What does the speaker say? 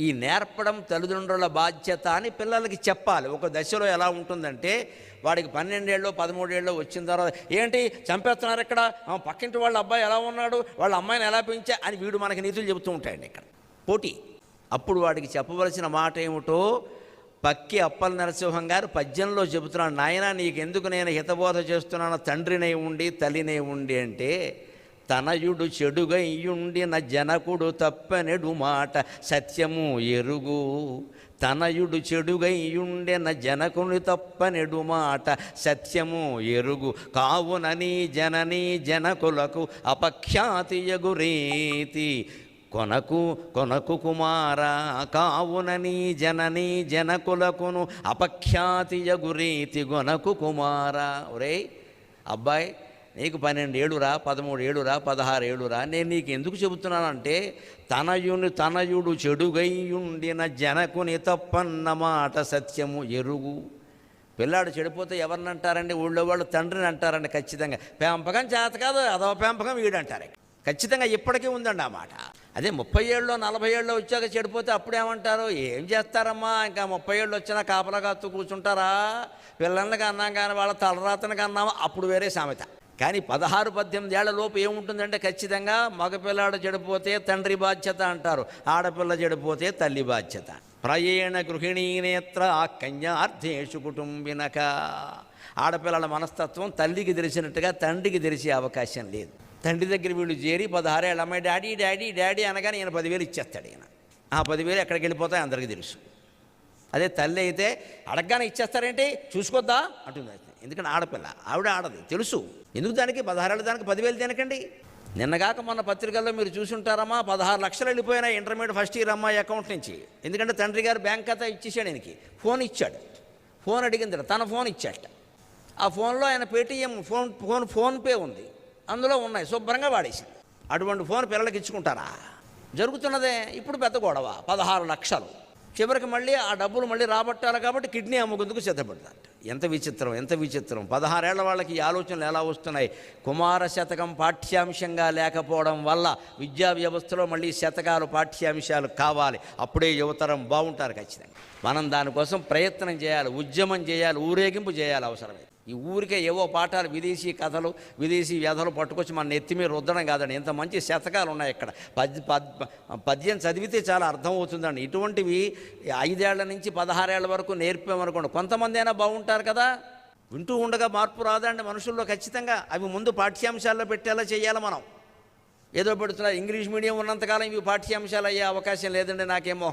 ఈ నేర్పడం తల్లిదండ్రుల బాధ్యత అని పిల్లలకి చెప్పాలి. ఒక దశలో ఎలా ఉంటుందంటే, వాడికి 12 ఏళ్ళు 13 ఏళ్ళు వచ్చిన తర్వాత ఏంటి చంపేస్తున్నారు ఇక్కడ, పక్కింటి వాళ్ళ అబ్బాయి ఎలా ఉన్నాడు, వాళ్ళ అమ్మాయిని ఎలా పెంచా అని వీడు మనకి నీతులు చెబుతూ ఉంటాయండి ఇక్కడ పోటీ. అప్పుడు వాడికి చెప్పవలసిన మాట ఏమిటో పక్కి అప్పల నరసింహం గారు పద్యంలో చెబుతున్నాడు. నాయన నీకెందుకు నేను హితబోధ చేస్తున్నాను, తండ్రినై ఉండి తల్లినై ఉండి అంటే, తనయుడు చెడుగయ్యుండిన జనకుడు తప్పనెడు మాట సత్యము ఎరుగు. తనయుడు చెడుగయ్యుండిన జనకుని తప్పనెడు మాట సత్యము ఎరుగు. కావునని జననీ జనకులకు అపఖ్యాతియగు రీతి కొనకు కుమారా. కావునని జననీ జనకులకును అపఖ్యాతియగు రీతి కొనకు కుమారా. ఒరే అబ్బాయి, నీకు 12 ఏళ్ళురా, 13 ఏళ్ళురా, 16 ఏళ్ళురా, నేను నీకు ఎందుకు చెబుతున్నానంటే, తనయుడు చెడుగయ్యుండిన జనకుని తప్పన్న మాట సత్యము ఎరుగు. పిల్లాడు చెడిపోతే ఎవరిని అంటారండి? ఊళ్ళో వాళ్ళు తండ్రిని అంటారండి ఖచ్చితంగా. పెంపకం చేత కాదు, అదో పెంపకం వీడంటారు ఖచ్చితంగా. ఇప్పటికీ ఉందండి ఆ మాట. అదే 30 ఏళ్ళలో 40 ఏళ్ళలో వచ్చాక చెడిపోతే అప్పుడేమంటారు? ఏం చేస్తారమ్మా, ఇంకా 30 ఏళ్ళు వచ్చినా కాపలా కాస్తూ కూర్చుంటారా? పిల్లలకి అన్నాం కానీ వాళ్ళ తలరాతనకి అన్నామా, అప్పుడు వేరే సామెత. కానీ 16-18 ఏళ్ల లోపు ఏముంటుందంటే, ఖచ్చితంగా మగపిల్లాడు చెడిపోతే తండ్రి బాధ్యత అంటారు, ఆడపిల్ల చెడిపోతే తల్లి బాధ్యత. ప్రయేణ గృహిణీ నేత్ర కన్యార్థేషు కుటుంబినక. ఆడపిల్లల మనస్తత్వం తల్లికి తెలిసినట్టుగా తండ్రికి తెలిసే అవకాశం లేదు. తండ్రి దగ్గర వీళ్ళు చేరి 16 ఏళ్ళ అమ్మాయి డాడీ డాడీ డాడీ అనగానే ఈయన 10,000 ఇచ్చేస్తాడు. ఈయన ఆ 10,000 ఎక్కడికి వెళ్ళిపోతాయి అందరికీ తెలుసు. అదే తల్లి అయితే అడగగానే ఇచ్చేస్తారేంటి, చూసుకోద్దా అంటుంది. ఎందుకంటే ఆడపిల్ల, ఆవిడ ఆడది తెలుసు. ఎందుకు దానికి 16 ఏళ్ళ దానికి 10,000 తినకండి. నిన్నగాక మొన్న పత్రికల్లో మీరు చూసుంటారమ్మా, 16 లక్షలు వెళ్ళిపోయినాయి ఇంటర్మీడియట్ ఫస్ట్ ఇయర్ అమ్మాయి అకౌంట్ నుంచి. ఎందుకంటే తండ్రి గారు బ్యాంక్ ఖాతా ఇచ్చేసాడు, ఆయనకి ఫోన్ ఇచ్చాడు. ఫోన్ అడిగింది, తన ఫోన్ ఇచ్చాట. ఆ ఫోన్లో ఆయన పేటీఎం ఫోన్పే ఉంది, అందులో ఉన్నాయి, శుభ్రంగా వాడేసింది. అటువంటి ఫోన్ పిల్లలకి ఇచ్చుకుంటారా? జరుగుతున్నదే ఇప్పుడు పెద్ద గొడవ. 16 లక్షలు చివరికి మళ్ళీ ఆ డబ్బులు మళ్ళీ రాబట్టాలి కాబట్టి కిడ్నీ అమ్ముకుందుకు సిద్ధపడతారు. ఎంత విచిత్రం, ఎంత విచిత్రం. 16 ఏళ్ల వాళ్ళకి ఈ ఆలోచనలు ఎలా వస్తున్నాయి? కుమార శతకం పాఠ్యాంశంగా లేకపోవడం వల్ల విద్యా వ్యవస్థలో మళ్ళీ శతకాలు పాఠ్యాంశాలు కావాలి. అప్పుడే యువతరం బాగుంటారు ఖచ్చితంగా. మనం దానికోసం ప్రయత్నం చేయాలి, ఉద్యమం చేయాలి, ఊరేగింపు చేయాలి అవసరమే. ఈ ఊరికే ఏవో పాఠాలు, విదేశీ కథలు, విదేశీ వ్యధలు పట్టుకొచ్చి మన నెత్తి మీద రుద్దడం కాదండి. ఇంత మంచి శతకాలు ఉన్నాయి ఇక్కడ. పద్యం చదివితే చాలా అర్థమవుతుందండి. ఇటువంటివి 5 ఏళ్ల నుంచి 16 ఏళ్ల వరకు నేర్పామనుకోండి, కొంతమంది అయినా బాగుంటారు కదా. వింటూ ఉండగా మార్పు రాదండి మనుషుల్లో ఖచ్చితంగా. అవి ముందు పాఠ్యాంశాల్లో పెట్టేలా చేయాలి మనం. ఏదో పెడుతున్నారు ఇంగ్లీష్ మీడియం ఉన్నంతకాలం ఇవి పాఠ్యాంశాలు అయ్యే అవకాశం లేదండి. నాకేమో